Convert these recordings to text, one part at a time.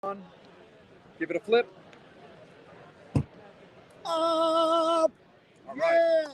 on. Give it a flip. Up! All right. Yeah!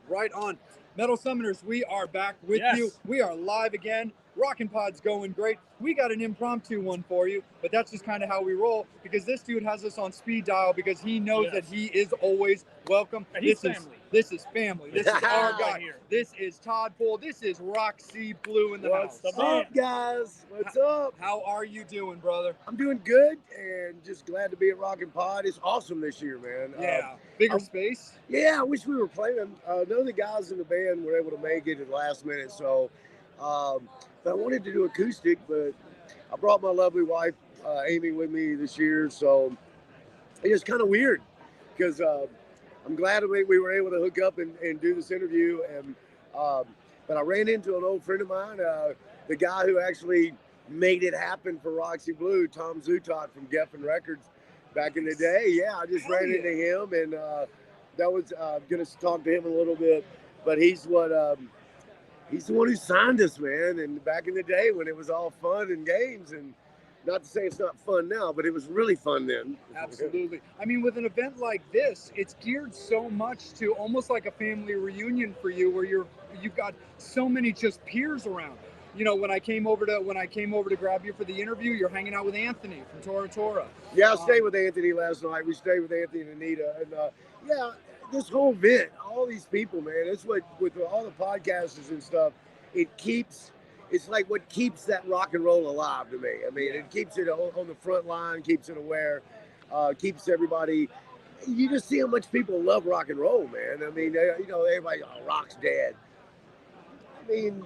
Right on. Metal Summoners, we are back with you. We are live again. Rockin' Pod's going great. We got an impromptu one for you, but that's just kind of how we roll because this dude has us on speed dial because he knows that he is always welcome. And he's family. This is family. This is our guy. This is Todd Poole. This is Roxy Blue in the house. What's up, guys? What's up? How are you doing, brother? I'm doing good and just glad to be at Rockin' Pod. It's awesome this year, man. Yeah. Bigger space? Yeah, I wish we were playing. None of the guys in the band were able to make it at the last minute, so but I wanted to do acoustic, but I brought my lovely wife, Amy, with me this year, so it's kind of weird because I'm glad we were able to hook up and do this interview. And but I ran into an old friend of mine, the guy who actually made it happen for Roxy Blue, Tom Zutaut from Geffen Records back in the day. Yeah, I just ran into him, and that was going to talk to him a little bit. But he's the one who signed us, man. And back in the day when it was all fun and games, and not to say it's not fun now, but it was really fun then. Absolutely. I mean, with an event like this, it's geared so much to almost like a family reunion for you, where you've got so many just peers around. You know, when I came over to grab you for the interview, you're hanging out with Anthony from Tora Tora. Yeah, I stayed with Anthony last night. We stayed with Anthony and Anita, and yeah, this whole event, all these people, man. It's what with all the podcasters and stuff. It's like what keeps that rock and roll alive to me. I mean, it keeps it on the front line, keeps it aware, keeps everybody. You just see how much people love rock and roll, man. I mean, everybody, rock's dead. I mean,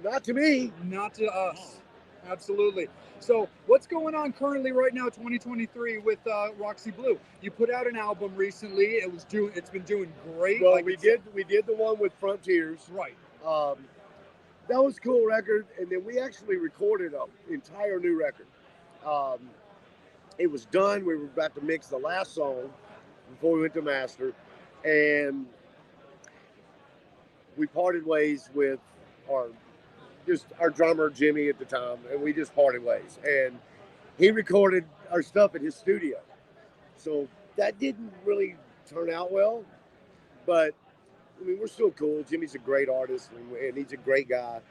not to me. Not to us. Absolutely. So what's going on currently right now, 2023, with Roxy Blue? You put out an album recently. It's been doing great. Well, we did the one with Frontiers. Right. That was a cool record, and then we actually recorded an entire new record. It was done. We were about to mix the last song before we went to master, and we parted ways with our drummer Jimmy at the time, and we just parted ways. And he recorded our stuff at his studio, so that didn't really turn out well, but I mean, we're still cool. Jimmy's a great artist, and he's a great guy.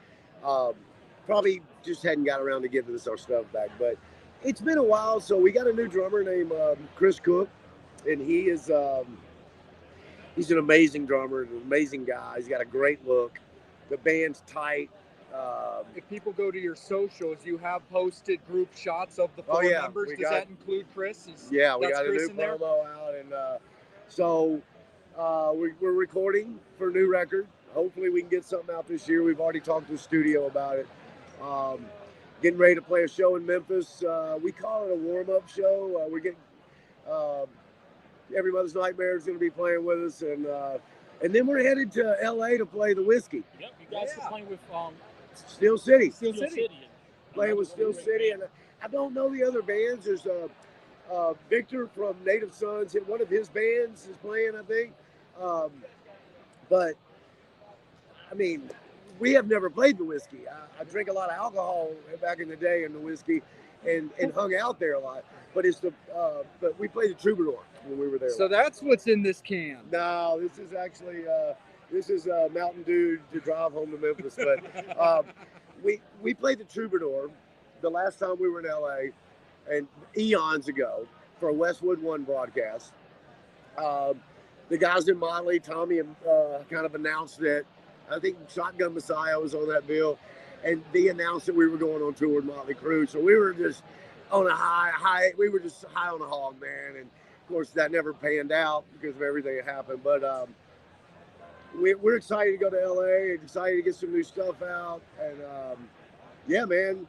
Probably just hadn't got around to giving us our stuff back, but it's been a while. So we got a new drummer named Chris Cook, and he's an amazing drummer, an amazing guy. He's got a great look. The band's tight. If people go to your socials, you have posted group shots of the four members. Does that include Chris? We got a new promo out, and so we're recording for a new record. Hopefully we can get something out this year. We've already talked to the studio about it. Getting ready to play a show in Memphis. We call it a warm-up show. We're getting Every Mother's Nightmare is going to be playing with us, and then we're headed to L.A. to play the Whiskey. Yep, you guys are playing with Steel City. Steel City. Playing with Steel City, and I don't know the other bands. There's Victor from Native Sons. One of his bands is playing, I think. But I mean, we have never played the Whiskey. I drank a lot of alcohol back in the day in the Whiskey, and hung out there a lot. But but we played the Troubadour when we were there. So that's what's in this can. No, this is actually Mountain Dew to drive home to Memphis. But we played the Troubadour the last time we were in LA, and eons ago for a Westwood One broadcast. The guys in Motley, Tommy, kind of announced that. I think Shotgun Messiah was on that bill, and they announced that we were going on tour with Motley Crue. So we were just on a high. We were just high on the hog, man. And of course, that never panned out because of everything that happened. But we're excited to go to LA. Excited to get some new stuff out, and yeah, man.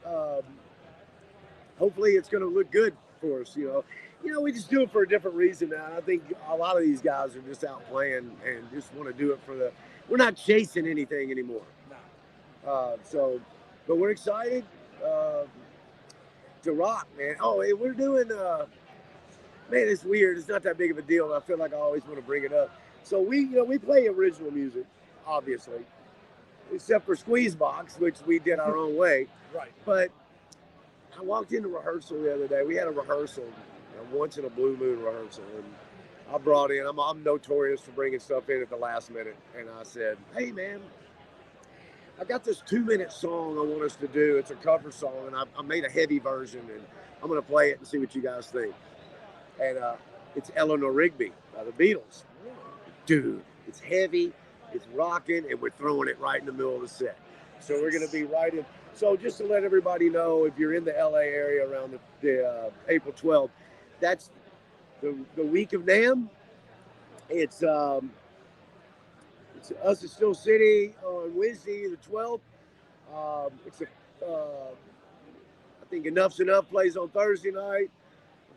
Hopefully, it's going to look good for us. You know, we just do it for a different reason now. I think a lot of these guys are just out playing and just want to do it for the. We're not chasing anything anymore. No. But we're excited to rock, man. Oh, hey, we're doing. Man, it's weird. It's not that big of a deal. I feel like I always want to bring it up. So we play original music, obviously, except for Squeezebox, which we did our own way. Right. But I walked into rehearsal the other day. We had a rehearsal, a once in a blue moon rehearsal, and I brought in. I'm notorious for bringing stuff in at the last minute, and I said, "Hey, man, I got this 2-minute song I want us to do. It's a cover song, and I made a heavy version, and I'm gonna play it and see what you guys think." And it's Eleanor Rigby by the Beatles. Dude, it's heavy, it's rocking, and we're throwing it right in the middle of the set. So we're gonna be right in. So just to let everybody know, if you're in the LA area around the April 12th, that's the week of NAMM. It's us at Still City on Wednesday the 12th. It's I think Enough's Enough plays on Thursday night.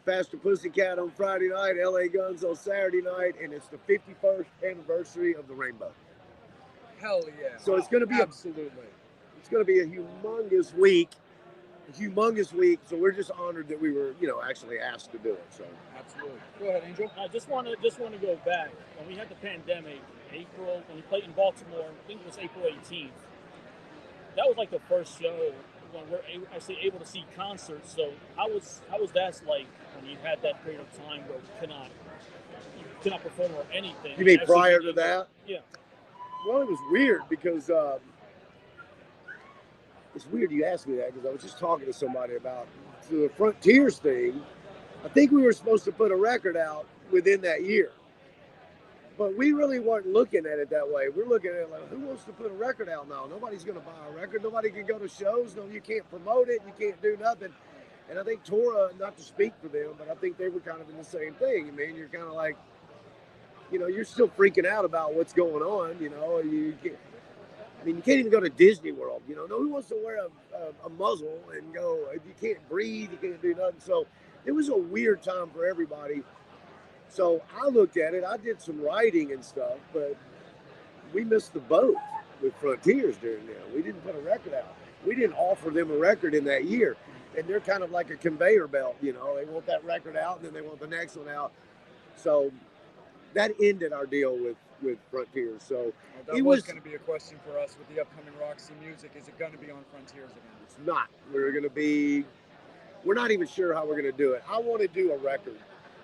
Faster Pussycat on Friday night, LA Guns on Saturday night, and it's the 51st anniversary of the Rainbow. Hell yeah! So it's going to be absolutely. It's going to be a humongous week. So we're just honored that we were, actually asked to do it. So absolutely. Go ahead, Angel. I just want to go back when we had the pandemic. April, when we played in Baltimore, I think it was April 18th. That was like the first show when we're actually able to see concerts. So how was that like when you had that period of time where you cannot perform or anything? You mean prior to that? Yeah. Well, it was weird because it's weird you asked me that, because I was just talking to somebody about the Frontiers thing. I think we were supposed to put a record out within that year, but we really weren't looking at it that way. We're looking at it like, who wants to put a record out now? Nobody's going to buy a record. Nobody can go to shows. No, you can't promote it. You can't do nothing. And I think Tora, not to speak for them, but I think they were kind of in the same thing. I mean, you're kind of like, you're still freaking out about what's going on. You can't even go to Disney World. No who wants to wear a muzzle and go, if you can't breathe, you can't do nothing. So it was a weird time for everybody. So I looked at it. I did some writing and stuff, but we missed the boat with Frontiers during that. We didn't put a record out. We didn't offer them a record in that year. And they're kind of like a conveyor belt. They want that record out, and then they want the next one out. So that ended our deal with Frontiers. So that was going to be a question for us with the upcoming Roxy music. Is it going to be on Frontiers again? It's not. We're not even sure how we're going to do it. I want to do a record.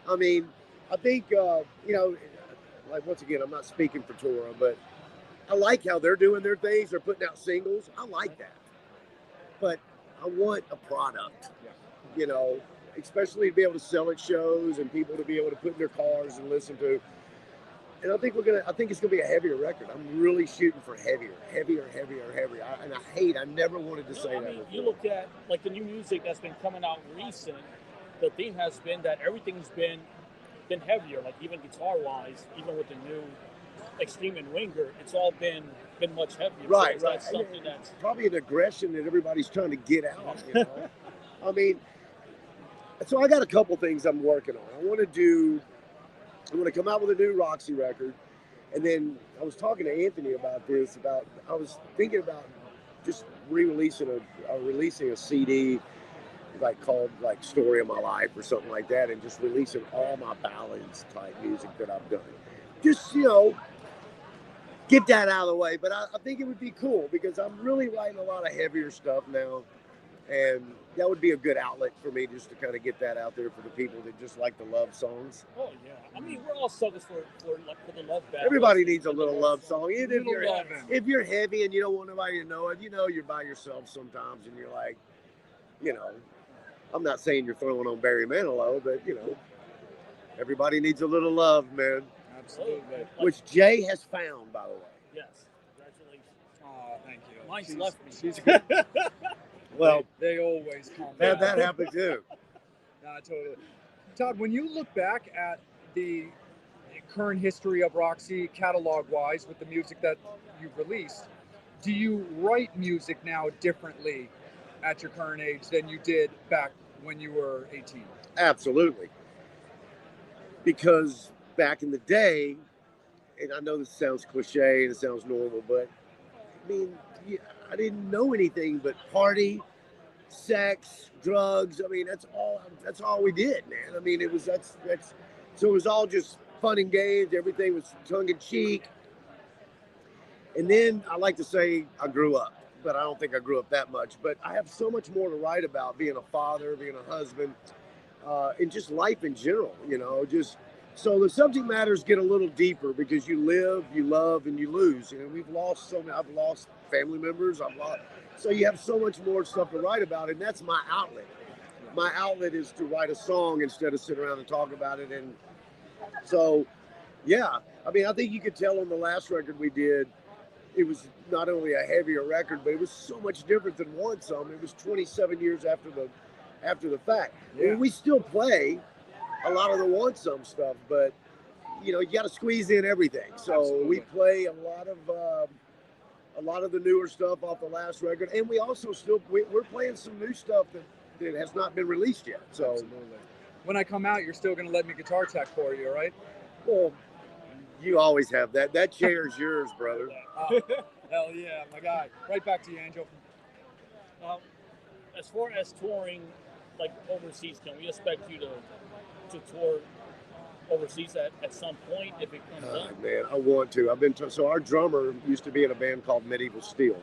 I mean, I think, like, once again, I'm not speaking for Tora, but I like how they're doing their things. They're putting out singles. I like that. But I want a product, especially to be able to sell at shows and people to be able to put in their cars and listen to. And I think it's gonna be a heavier record. I'm really shooting for heavier. I never wanted to say that before. You look at like the new music that's been coming out recent. The theme has been that everything's been heavier. Like even guitar wise, even with the new Extreme and Winger, it's all been much heavier. Right, so right. Something that's probably an aggression that everybody's trying to get out. I mean, so I got a couple things I'm working on. I'm going to come out with a new Roxy record. And then I was talking to Anthony about this, I was thinking about just releasing a CD called Story of My Life or something like that, and just releasing all my ballads type music that I've done. Just, get that out of the way. But I think it would be cool because I'm really writing a lot of heavier stuff now. And that would be a good outlet for me just to kind of get that out there for the people that just like the love songs. Oh, yeah. I mean, we're all suckers for the love ballads. Everybody needs a little love song. Even if you're heavy and you don't want nobody to know it, you're by yourself sometimes and you're like, I'm not saying you're throwing on Barry Manilow, but, everybody needs a little love, man. Absolutely. Which Jay has found, by the way. Yes. Congratulations. Oh, thank you. Mine's left me. She's good. Well, they always come back. That happened too. Nah, totally. Todd, when you look back at the current history of Roxy catalog-wise with the music that you've released, do you write music now differently at your current age than you did back when you were 18? Absolutely. Because back in the day, and I know this sounds cliche and it sounds normal, but I mean, I didn't know anything but party, sex, drugs. I mean, that's all we did, man. I mean, so it was all just fun and games. Everything was tongue in cheek. And then I like to say I grew up. but I don't think I grew up that much. But I have so much more to write about, being a father, being a husband, and just life in general, just so the subject matters get a little deeper because you live, you love, and you lose. We've lost so many. I've lost family members. So you have so much more stuff to write about, and that's my outlet. My outlet is to write a song instead of sit around and talk about it. And so, yeah, I mean, I think you could tell on the last record we did, it was not only a heavier record, but it was so much different than One Some. It was 27 years after the fact. Yeah. I mean, we still play a lot of the Want Some stuff, but you got to squeeze in everything. So Absolutely. we play a lot of the newer stuff off the last record, and we also we're playing some new stuff that has not been released yet. So Absolutely. When I come out, you're still going to let me guitar tech for you, right? well, you always have that. That chair is yours, brother. Oh, hell yeah, my guy. Right back to you, Angel. As far as touring, like overseas, can we expect you to tour overseas at some point if it comes up? Man, I want to. So our drummer used to be in a band called Medieval Steel,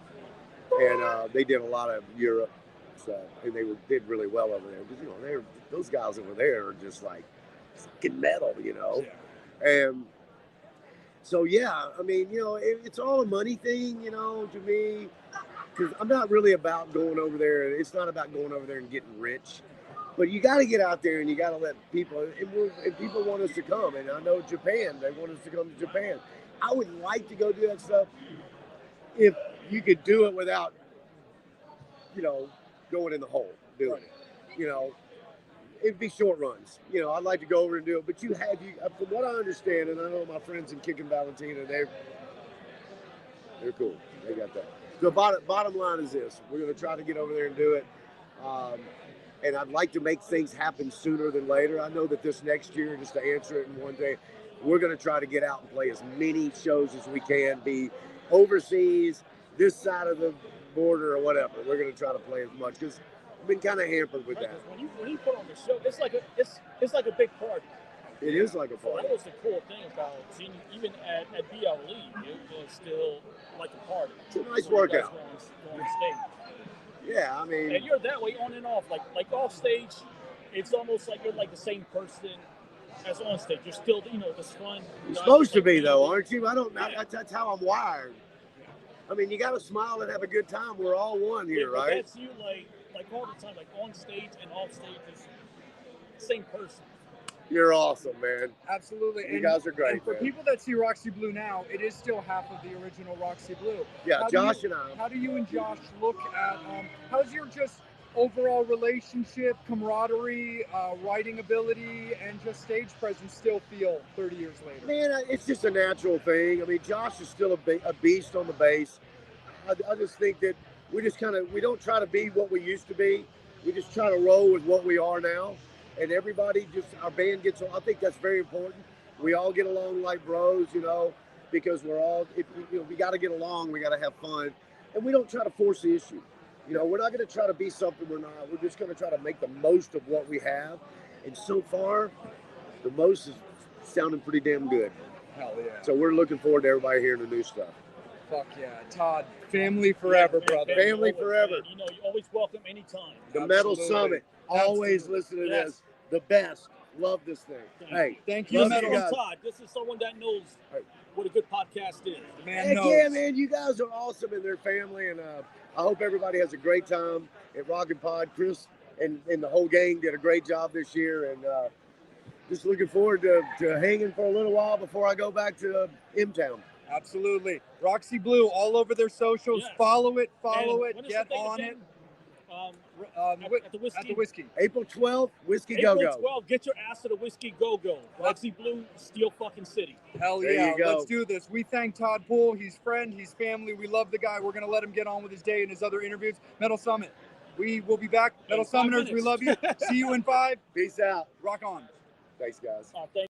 and they did a lot of Europe stuff, and they did really well over there. Because those guys over there are just like fucking metal, Yeah. And so yeah, I mean, it's all a money thing, to me, because I'm not really about going over there. It's not about going over there and getting rich. But you got to get out there and you got to let people, and people want us to come. And I know Japan, they want us to come to Japan. I would like to go do that stuff if you could do it without, going in the hole, doing it. It'd be short runs. I'd like to go over and do it. But from what I understand, and I know my friends in Kickin' Valentina, they're cool. They got that. The bottom line is this. We're going to try to get over there and do it. And I'd like to make things happen sooner than later. I know that this next year, just to answer it in one day, we're going to try to get out and play as many shows as we can, be overseas, this side of the border or whatever. We're going to try to play as much because I've been kind of hampered with that. When you put on the show, it's like a big party. It is like a So party. that was the cool thing about seeing, even at BLE, it was still like a party. It's a nice So you guys workout. go on stage. Yeah, I mean, And you're that way on and off. Like off stage, it's almost like you're like the same person as on stage. You're still, this fun. you're supposed to be though, aren't you? That's how I'm wired. I mean, you got to smile and have a good time. We're all one here, but right? that's you, like all the time, like on stage and off stage is the same person. You're awesome, man. Absolutely. You guys are great, And for man. people that see Roxy Blue now, it is still half of the original Roxy Blue. Yeah, How Josh and I. How do you and Josh look at, how's your just overall relationship, camaraderie, writing ability, and just stage presence still feel 30 years later? Man, it's just a natural thing. I mean, Josh is still a beast on the bass. I just think that we don't try to be what we used to be. We just try to roll with what we are now. And everybody our band gets, I think that's very important. We all get along like bros, because we got to get along. We got to have fun. And we don't try to force the issue. We're not going to try to be something we're not. We're just going to try to make the most of what we have. And so far, the most is sounding pretty damn good. Hell yeah. So we're looking forward to everybody hearing the new stuff. Fuck yeah. Todd, family forever, brother. Family always, forever. Man. You're always welcome anytime. The Metal Absolutely. Summit. Always Absolutely. listen to Yes. this. The best. Love this thing. Hey, Thank you, love Metal. you guys. Todd. This is someone that knows what a good podcast is. Man Heck knows. yeah, man. You guys are awesome in their family. And I hope everybody has a great time at Rockin' Pod. Chris and the whole gang did a great job this year. And just looking forward to hanging for a little while before I go back to M-Town. Absolutely. Roxy Blue, all over their socials. Yes. Follow it, When is get the date on again? it. At the Whiskey. At the Whiskey. April 12th, Whiskey April Go-Go. 12th, get your ass to the Whiskey Go-Go. Roxy Blue, Steel fucking City. Hell There yeah, you go. let's do this. We thank Todd Poole. He's friend, he's family. We love the guy. We're going to let him get on with his day and his other interviews. Metal Summit. We will be back. Metal In 5 Summoners, we minutes. love you. See you in 5. Peace out. Rock on. Thanks, guys. Thank